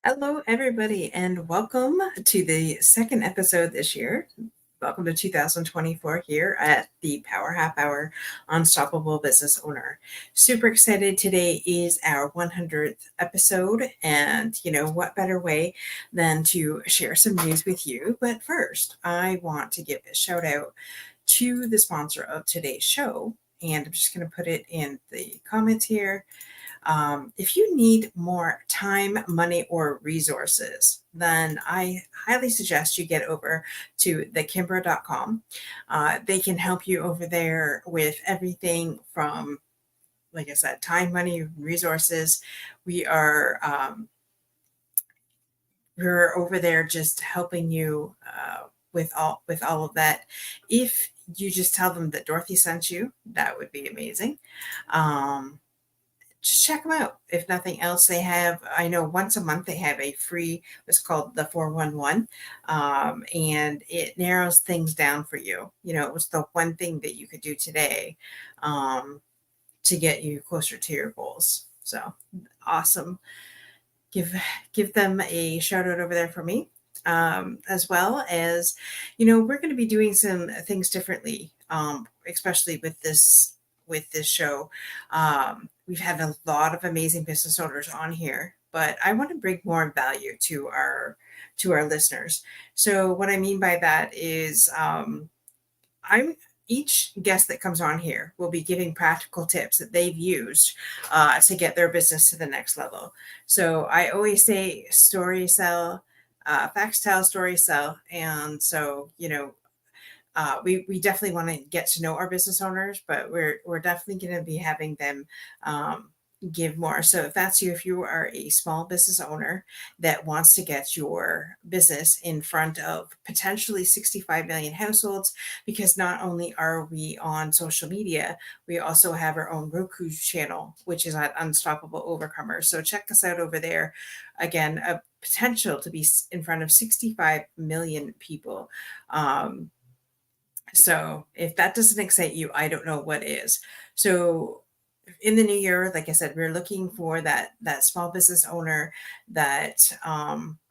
Hello, everybody, and welcome to the second episode this year. Welcome to 2024 here at the Power Half Hour Unstoppable Business Owner. Super excited. Today is our 100th episode, and what better way than to share some news with you? But first, I want to give a shout out to the sponsor of today's show, and I'm just going to put it in the comments here. If you need more time, money, or resources, then I highly suggest you get over to thekimbra.com. They can help you over there with everything from, like I said, time, money, resources. We are we're over there just helping you with all of that. If you just tell them that Dorothy sent you, that would be amazing. Um, just check them out. If nothing else, they have, I know once a month they have a free, what's called the 411, and it narrows things down for you. It was the one thing that you could do today um, to get you closer to your goals. So awesome. Give give them a shout out over there for me. As well as, we're going to be doing some things differently, especially with this show. We've had a lot of amazing business owners on here, but I want to bring more value to our listeners. So what I mean by that is, I'm each guest that comes on here will be giving practical tips that they've used to get their business to the next level. So I always say story sell, facts tell, story sell. And so, we definitely want to get to know our business owners, but we're definitely going to be having them give more. So if that's you, if you are a small business owner that wants to get your business in front of potentially 65 million households, because not only are we on social media, we also have our own Roku channel, which is at Unstoppable Overcomers. So check us out over there. Again, a potential to be in front of 65 million people. So if that doesn't excite you, I don't know what is. So in the new year, like I said, we're looking for that small business owner that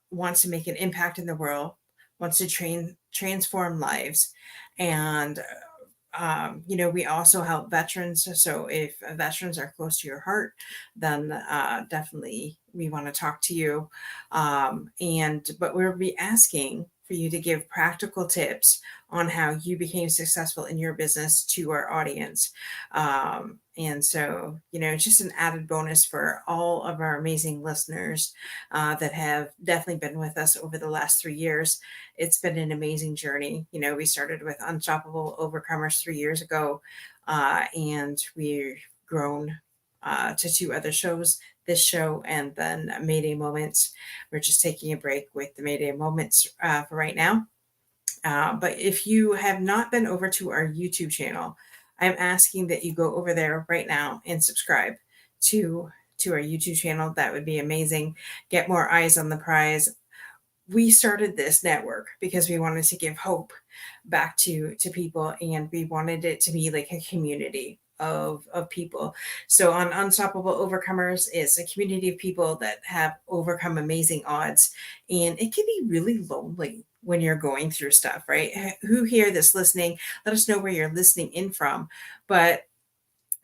wants to make an impact in the world, wants to transform lives, and we also help veterans. So if veterans are close to your heart, then definitely we want to talk to you. But we'll be asking for you to give practical tips on how you became successful in your business to our audience. And so, it's just an added bonus for all of our amazing listeners that have definitely been with us over the last 3 years. It's been an amazing journey. We started with Unstoppable Overcomers 3 years ago, and we've grown to two other shows, this show and then Mayday Moments. We're just taking a break with the Mayday Moments for right now. But if you have not been over to our YouTube channel, I'm asking that you go over there right now and subscribe to to our YouTube channel. That would be amazing. Get more eyes on the prize. We started this network because we wanted to give hope back to people, and we wanted it to be like a community of people. So on Unstoppable Overcomers, it's a community of people that have overcome amazing odds, and it can be really lonely when you're going through stuff, right? Who here that's listening, let us know where you're listening in from, but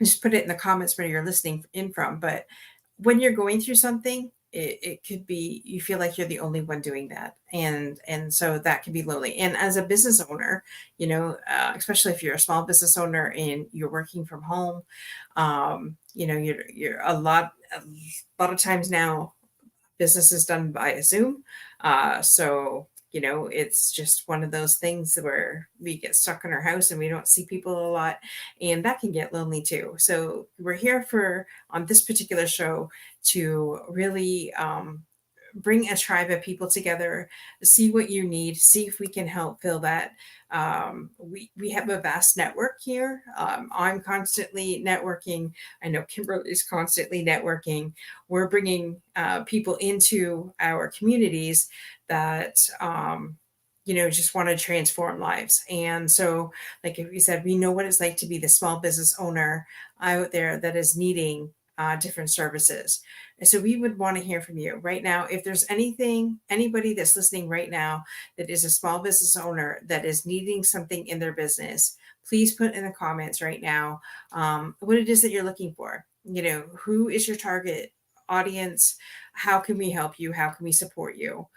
just put it in the comments where you're listening in from. But when you're going through something, it could be you feel like you're the only one doing that, and so that can be lonely. And as a business owner, especially if you're a small business owner and you're working from home, you're a lot of times now business is done via Zoom. So, it's just one of those things where we get stuck in our house and we don't see people a lot, and that can get lonely too. So, we're here on this particular show to really bring a tribe of people together, see what you need, see if we can help fill that. We have a vast network here. I'm constantly networking. I know Kimberly is constantly networking. We're bringing people into our communities that just want to transform lives. And so, like we said, we know what it's like to be the small business owner out there that is needing different services. And so we would want to hear from you right now. If there's anybody that's listening right now that is a small business owner that is needing something in their business, please put in the comments right now what it is that you're looking for. Who is your target audience? How can we help you? How can we support you?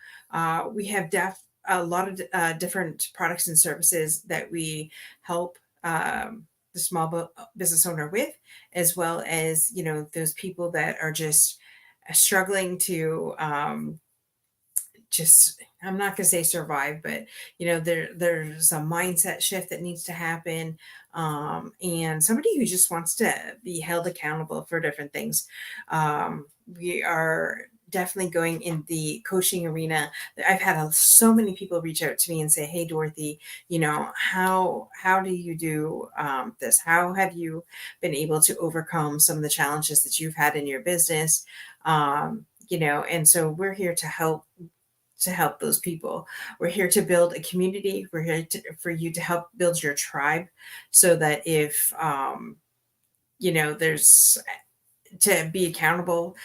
We have a lot of different products and services that we help the small business owner with, as well as those people that are just struggling to just, I'm not going to say survive, but there's a mindset shift that needs to happen, and somebody who just wants to be held accountable for different things. We are definitely going in the coaching arena. I've had so many people reach out to me and say, "Hey, Dorothy, how do you do this? How have you been able to overcome some of the challenges that you've had in your business?" And so we're here to help those people. We're here to build a community. We're here for you to help build your tribe, so that if there's to be accountable.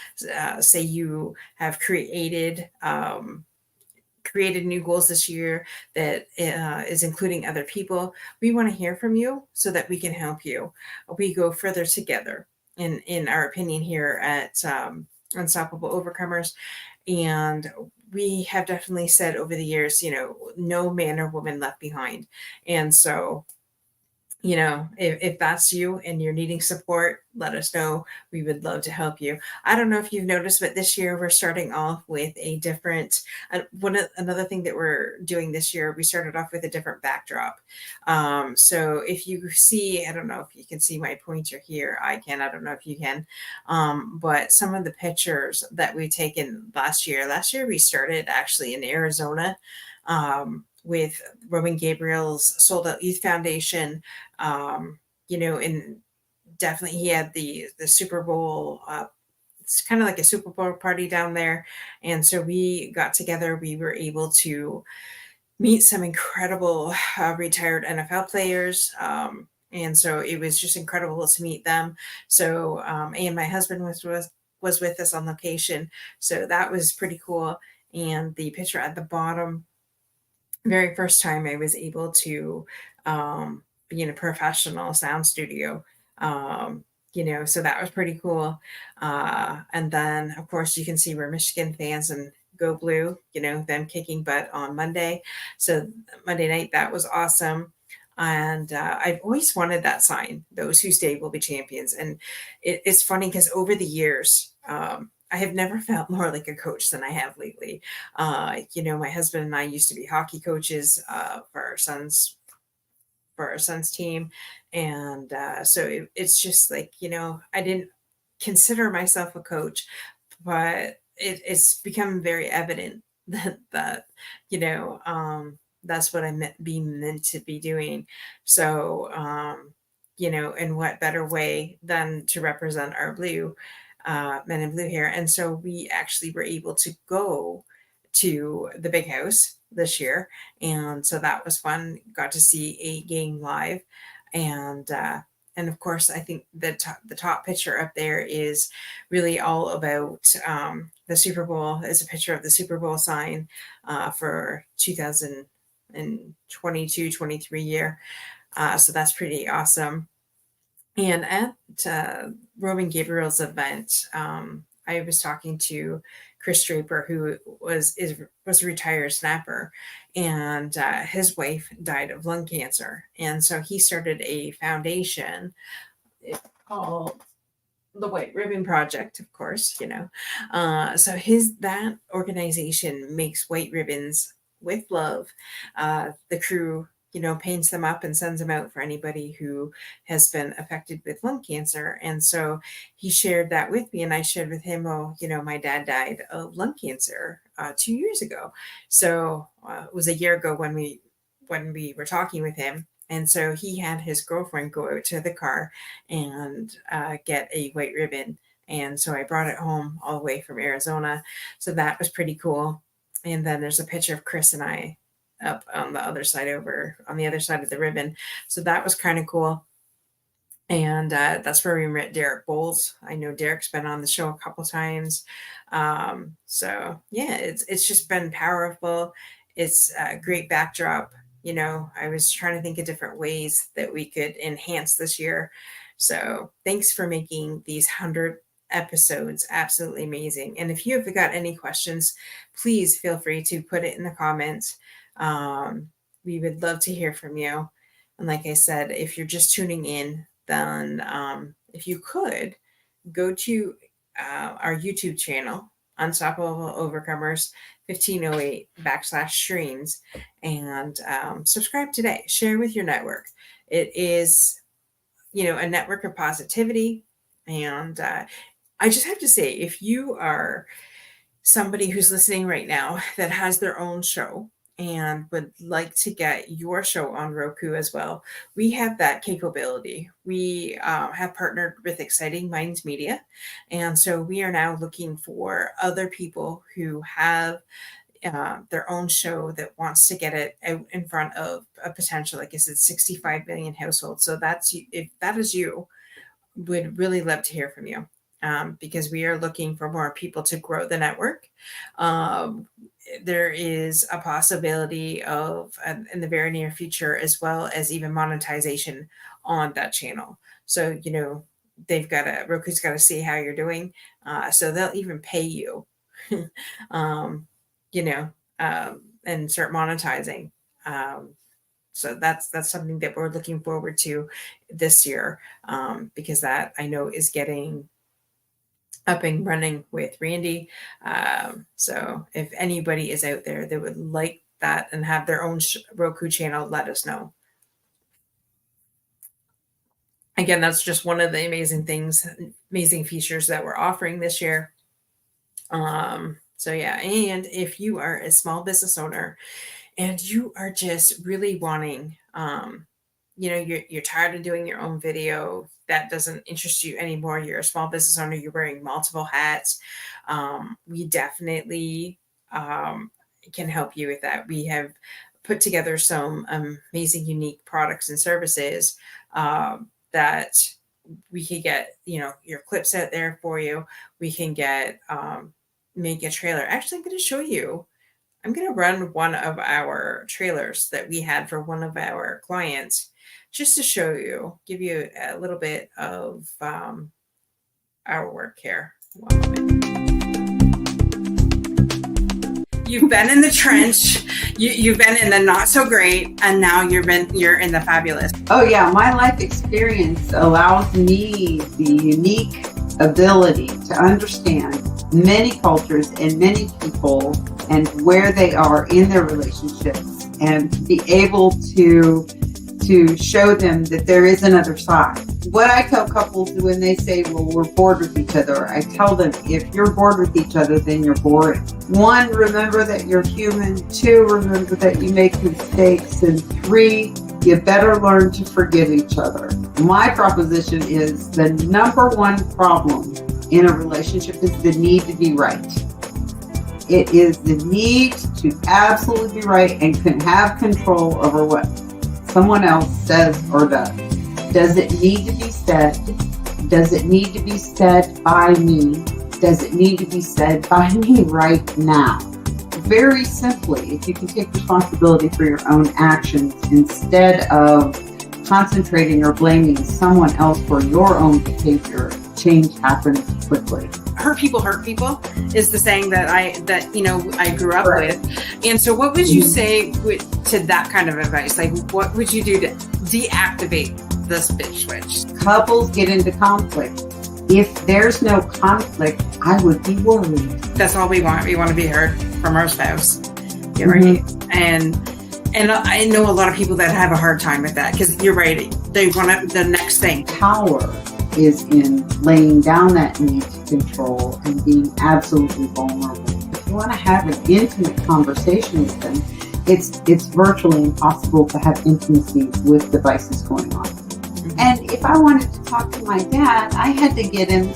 Say you have created new goals this year that is including other people. We want to hear from you so that we can help you. We go further together, in our opinion, here at Unstoppable Overcomers. And we have definitely said over the years, no man or woman left behind. And so, if that's you and you're needing support, let us know. We would love to help you. I don't know if you've noticed, but this year we're starting off with a different, another thing that we're doing this year, we started off with a different backdrop. So if you see, I don't know if you can see my pointer here. I don't know if you can. But some of the pictures that we've taken last year we started actually in Arizona. With Roman Gabriel's Sold Out Youth Foundation, and definitely he had the Super Bowl. It's kind of like a Super Bowl party down there, and so we got together. We were able to meet some incredible retired NFL players. And so it was just incredible to meet them. So, and my husband was with us on location, so that was pretty cool. And the picture at the bottom, very first time I was able to be in a professional sound studio. So that was pretty cool. And then, of course, you can see we're Michigan fans and go blue, them kicking butt on Monday. So Monday night, that was awesome. And I've always wanted that sign, "Those who stay will be champions." And it's funny because over the years, I have never felt more like a coach than I have lately. My husband and I used to be hockey coaches for our son's team, and so it's just like I didn't consider myself a coach, but it's become very evident that that's what being meant to be doing. So and what better way than to represent our blue men in blue here. And so we actually were able to go to the big house this year. And so that was fun. Got to see a game live. And of course, I think the top picture up there is really all about the Super Bowl. It's a picture of the Super Bowl sign for 2022-23 year. So that's pretty awesome. And at Roman Gabriel's event, I was talking to Chris Draper, who was a retired snapper, and his wife died of lung cancer, and so he started a foundation called the White Ribbon Project, of course. So that organization makes white ribbons with love. The crew paints them up and sends them out for anybody who has been affected with lung cancer. And so he shared that with me, and I shared with him, my dad died of lung cancer 2 years ago. So it was a year ago when we were talking with him. And so he had his girlfriend go out to the car and get a white ribbon. And so I brought it home all the way from Arizona. So that was pretty cool. And then there's a picture of Chris and I up on the other side of the ribbon. So that was kind of cool. And that's where we met Derek Bowles. I know Derek's been on the show a couple times. So yeah, it's just been powerful. It's a great backdrop. You know, I was trying to think of different ways that we could enhance this year. So thanks for making these 100 episodes absolutely amazing. And if you have got any questions, please feel free to put it in the comments. We would love to hear from you. And like I said, if you're just tuning in, then if you could go to our YouTube channel, Unstoppable Overcomers 1508 /streams, and subscribe today. Share with your network. It is, you know, a network of positivity. And I just have to say, if you are somebody who's listening right now that has their own show and would like to get your show on Roku as well, we have that capability. We have partnered with Exciting Minds Media. And so we are now looking for other people who have their own show that wants to get it out in front of a potential, like I said, 65 million households. So that's, if that is you, would really love to hear from you. Because we are looking for more people to grow the network. There is a possibility of, in the very near future, as well as even monetization on that channel. So, you know, Roku's got to see how you're doing. So they'll even pay you, you know, and start monetizing. So that's something that we're looking forward to this year, because that, I know, is getting up and running with Randy. So if anybody is out there that would like that and have their own Roku channel, let us know. Again, that's just one of the amazing things, amazing features that we're offering this year. So yeah, and if you are a small business owner and you are just really wanting, you know, you're tired of doing your own video, that doesn't interest you anymore, you're a small business owner, you're wearing multiple hats, we definitely can help you with that. We have put together some amazing, unique products and services that we can get, you know, your clips out there for you. We can get, make a trailer. Actually, I'm going to show you. I'm going to run one of our trailers that we had for one of our clients, just to show you, give you a little bit of our work here. One moment. You've been in the trench, you've been in the not so great, and now you're in the fabulous. Oh yeah, my life experience allows me the unique ability to understand many cultures and many people and where they are in their relationships, and be able to show them that there is another side. What I tell couples when they say, well, we're bored with each other, I tell them, if you're bored with each other, then you're boring. 1, remember that you're human. 2, remember that you make mistakes. And 3, you better learn to forgive each other. My proposition is the number 1 problem in a relationship is the need to be right. It is the need to absolutely be right and can have control over what someone else says or does. Does it need to be said? Does it need to be said by me? Does it need to be said by me right now? Very simply, if you can take responsibility for your own actions instead of concentrating or blaming someone else for your own behavior, change happens quickly. Hurt people is the saying that I grew up with. And so what would you say to that kind of advice? Like, what would you do to deactivate this bitch switch? Couples get into conflict. If there's no conflict, I would be worried. That's all we want. We want to be heard from our spouse. You're right. And I know a lot of people that have a hard time with that, because you're right. They want the next thing. Power is in laying down that need to control and being absolutely vulnerable. If you want to have an intimate conversation with them, it's virtually impossible to have intimacy with devices going on. And if I wanted to talk to my dad, I had to get him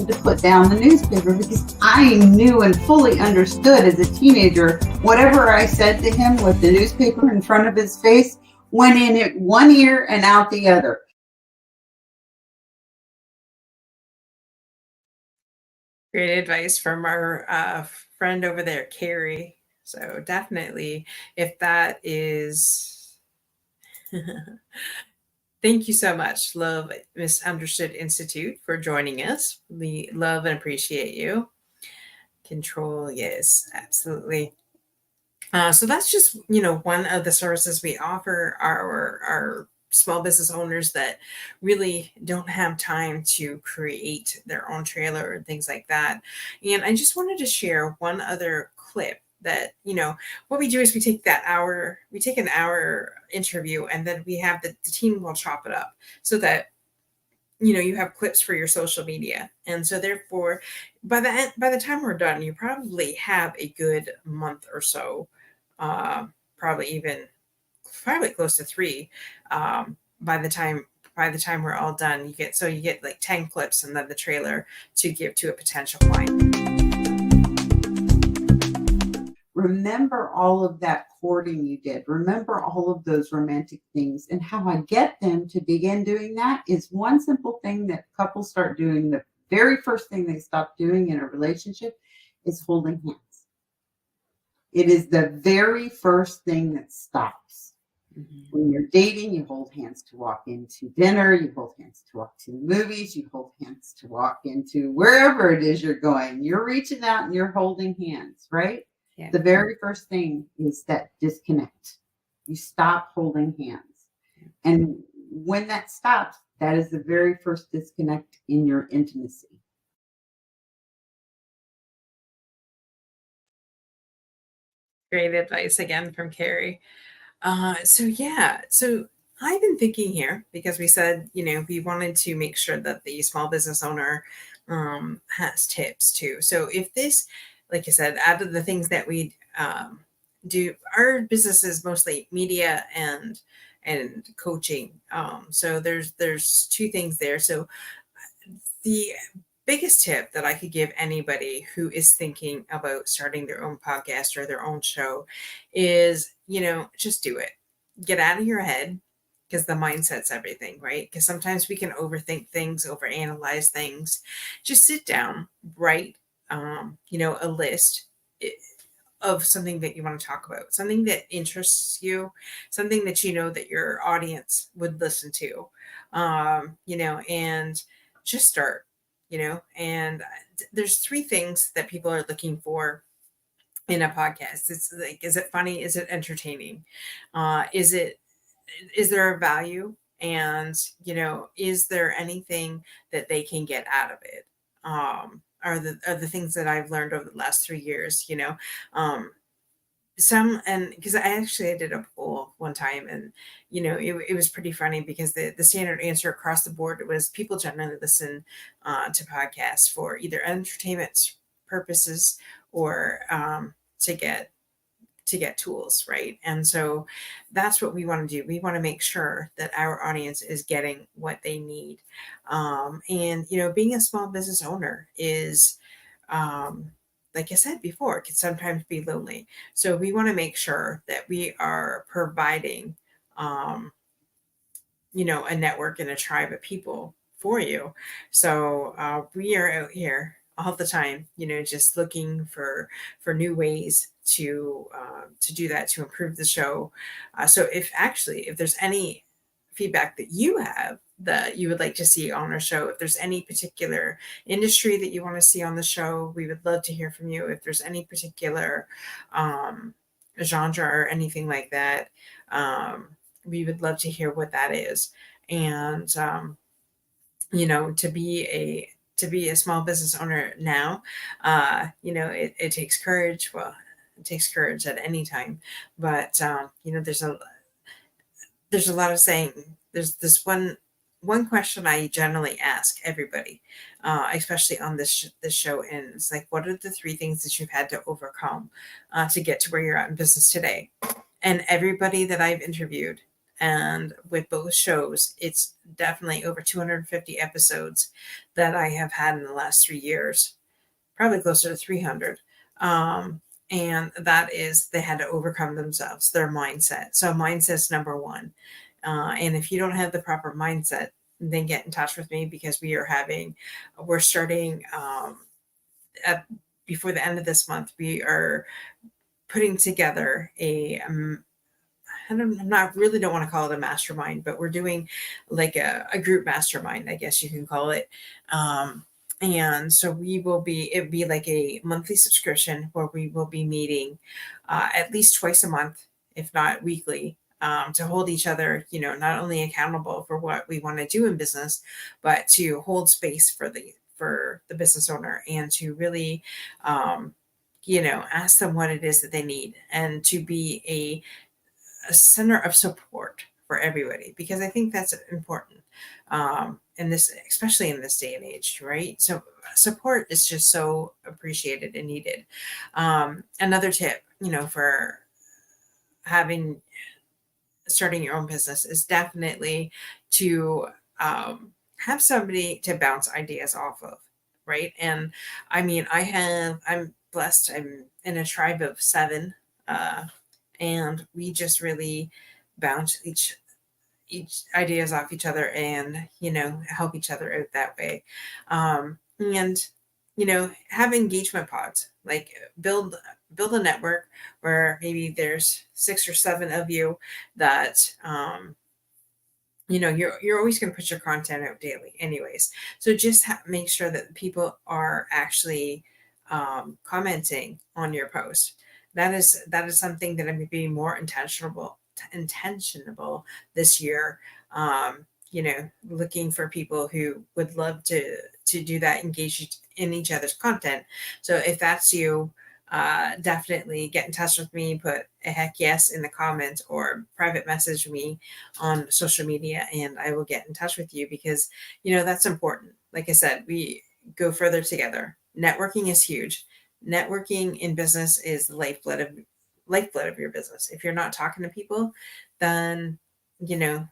to put down the newspaper, because I knew and fully understood as a teenager, whatever I said to him with the newspaper in front of his face went in at one ear and out the other. Great advice from our friend over there, Carrie. So definitely, if that is, thank you so much, Love Misunderstood Institute, for joining us. We love and appreciate you. Control, yes, absolutely. So that's just one of the services we offer our small business owners that really don't have time to create their own trailer and things like that. And I just wanted to share one other clip that what we do is we take an hour interview, and then we have the team will chop it up so that you have clips for your social media. And so therefore by the time we're done, you probably have a good month or so, uh, probably close to 3, by the time we're all done. You get like 10 clips and then the trailer to give to a potential client. Remember all of that courting you did. Remember all of those romantic things. And how I get them to begin doing that is one simple thing that couples start doing. The very first thing they stop doing in a relationship is holding hands. It is the very first thing that stops. When you're dating, you hold hands to walk into dinner, you hold hands to walk to the movies, you hold hands to walk into wherever it is you're going. You're reaching out and you're holding hands, right? Yeah. The very first thing is that disconnect. You stop holding hands. And when that stops, that is the very first disconnect in your intimacy. Great advice again from Carrie. So yeah, so I've been thinking here because we said, we wanted to make sure that the small business owner has tips too. So if this, like I said, out of the things that we do, our business is mostly media and coaching. So there's two things there. So the biggest tip that I could give anybody who is thinking about starting their own podcast or their own show is, just do it. Get out of your head, because the mindset's everything, right? Because sometimes we can overthink things, overanalyze things. Just sit down, write, a list of something that you want to talk about, something that interests you, something that that your audience would listen to, and just start, and there's 3 things that people are looking for in a podcast. It's like, is it funny? Is it entertaining? Is there a value? And, is there anything that they can get out of it? Are the things that I've learned over the last 3 years, some, and because I did a poll one time, and it was pretty funny because the standard answer across the board was people generally listen to podcasts for either entertainment purposes or to get tools, right? And so that's what we want to do. We want to make sure that our audience is getting what they need. And being a small business owner is, like I said before, it can sometimes be lonely. So we want to make sure that we are providing, a network and a tribe of people for you. So we are out here all the time, just looking for new ways to do that, to improve the show. So if there's any feedback that you have that you would like to see on our show, if there's any particular industry that you want to see on the show, we would love to hear from you. If there's any particular genre or anything like that, we would love to hear what that is. And to be a small business owner now, it takes courage. Well, it takes courage at any time, but there's a lot of saying. There's this one question I generally ask everybody, especially on this show, and it's like, what are the 3 things that you've had to overcome to get to where you're at in business today? And everybody that I've interviewed, and with both shows, it's definitely over 250 episodes that I have had in the last 3 years, probably closer to 300. And that is, they had to overcome themselves, their mindset. So mindset's number 1. And if you don't have the proper mindset, then get in touch with me, because we're starting before the end of this month, we are putting together don't want to call it a mastermind, but we're doing like a group mastermind, I guess you can call it. And so it'd be like a monthly subscription where we will be meeting at least twice a month, if not weekly, to hold each other, not only accountable for what we want to do in business, but to hold space for the business owner, and to really, ask them what it is that they need, and to be a center of support for everybody, because I think that's important, in this, especially in this day and age, right? So support is just so appreciated and needed. Another tip, for having starting your own business is definitely to have somebody to bounce ideas off of, right? And I mean, I'm blessed. I'm in a tribe of 7. And we just really bounce each ideas off each other, and help each other out that way. And have engagement pods, like build a network where maybe there's 6 or 7 of you that you're always going to put your content out daily anyways, so just make sure that people are actually commenting on your post. That is something that I'm going to be more intentional this year. Looking for people who would love to do that, engage in each other's content. So if that's you, definitely get in touch with me, put a heck yes in the comments, or private message me on social media, and I will get in touch with you, because that's important. Like I said, we go further together. Networking is huge. Networking in business is the lifeblood of your business. If you're not talking to people, then you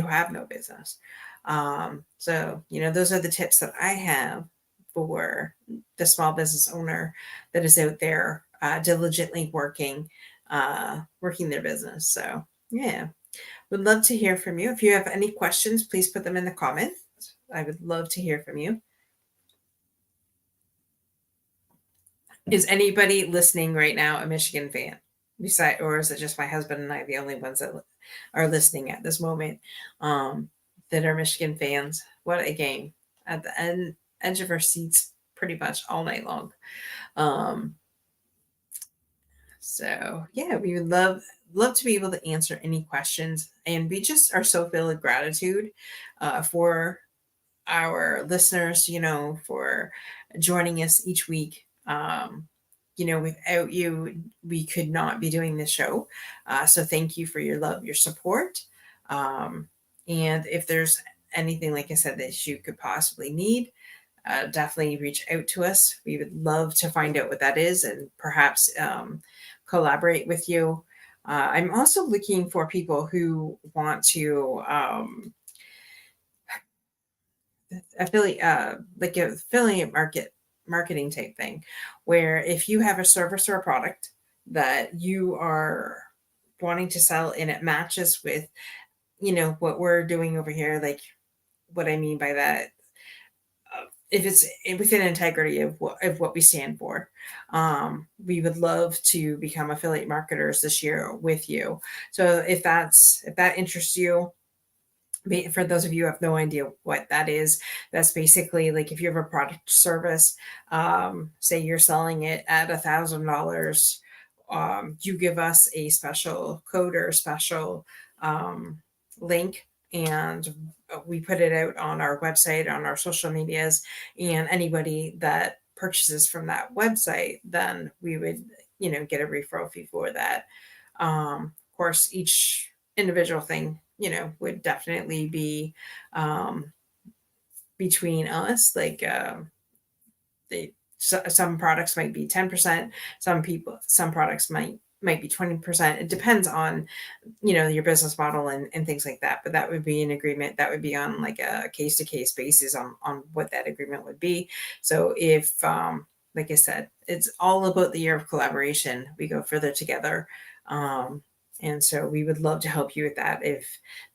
have no business. So those are the tips that I have for the small business owner that is out there diligently working their business. So yeah, would love to hear from you. If you have any questions, please put them in the comments. I would love to hear from you. Is anybody listening right now a Michigan fan? Or is it just my husband and I, the only ones that are listening at this moment, that are Michigan fans? What a game at the edge of our seats pretty much all night long. So yeah, we would love to be able to answer any questions, and we just are so filled with gratitude for our listeners, for joining us each week. Without you, we could not be doing this show. So thank you for your love, your support. And if there's anything, like I said, that you could possibly need, definitely reach out to us. We would love to find out what that is, and perhaps collaborate with you. I'm also looking for people who want to affiliate marketing type thing, where if you have a service or a product that you are wanting to sell, and it matches with what we're doing over here, like what I mean by that, if it's within integrity of what we stand for, we would love to become affiliate marketers this year with you. So if that interests you, for those of you who have no idea what that is, that's basically like if you have a product or service, say you're selling it at $1,000, you give us a special code or a special link, and we put it out on our website, on our social medias, and anybody that purchases from that website, then we would get a referral fee for that. Of course, each individual thing would definitely be between us, like some products might be 10%, some products might be 20%. It depends on your business model and things like that, but that would be an agreement that would be on like a case-to-case basis on what that agreement would be. So if like I said, it's all about the year of collaboration. We go further together. And so we would love to help you with that. If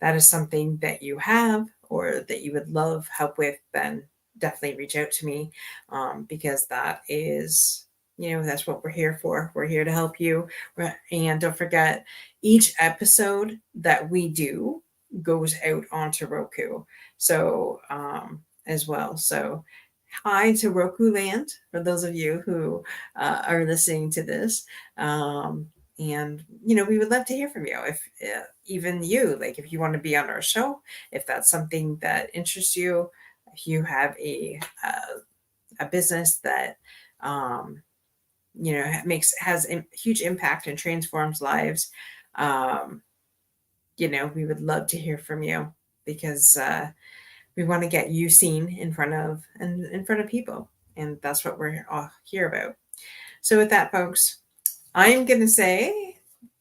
that is something that you have or that you would love help with, then definitely reach out to me, because that is, that's what we're here for. We're here to help you. And don't forget, each episode that we do goes out onto Roku. So, as well. So, hi to Roku Land for those of you who are listening to this. And we would love to hear from you. If even you, like, if you want to be on our show, if that's something that interests you, if you have a business that has a huge impact and transforms lives, we would love to hear from you, because we want to get you seen in front of people, and that's what we're all here about. So with that, folks, I'm going to say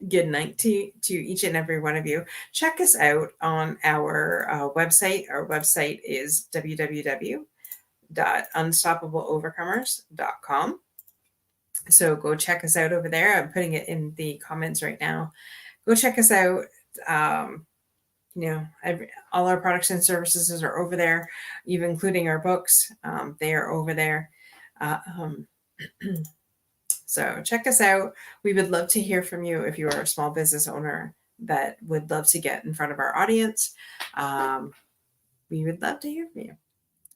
good night to each and every one of you. Check us out on our website. Our website is www.unstoppableovercomers.com. So go check us out over there. I'm putting it in the comments right now. Go check us out. All our products and services are over there, even including our books. They are over there. So check us out. We would love to hear from you if you are a small business owner that would love to get in front of our audience. We would love to hear from you.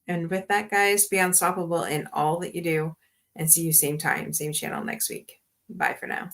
And with that, guys, be unstoppable in all that you do, and see you same time, same channel next week. Bye for now.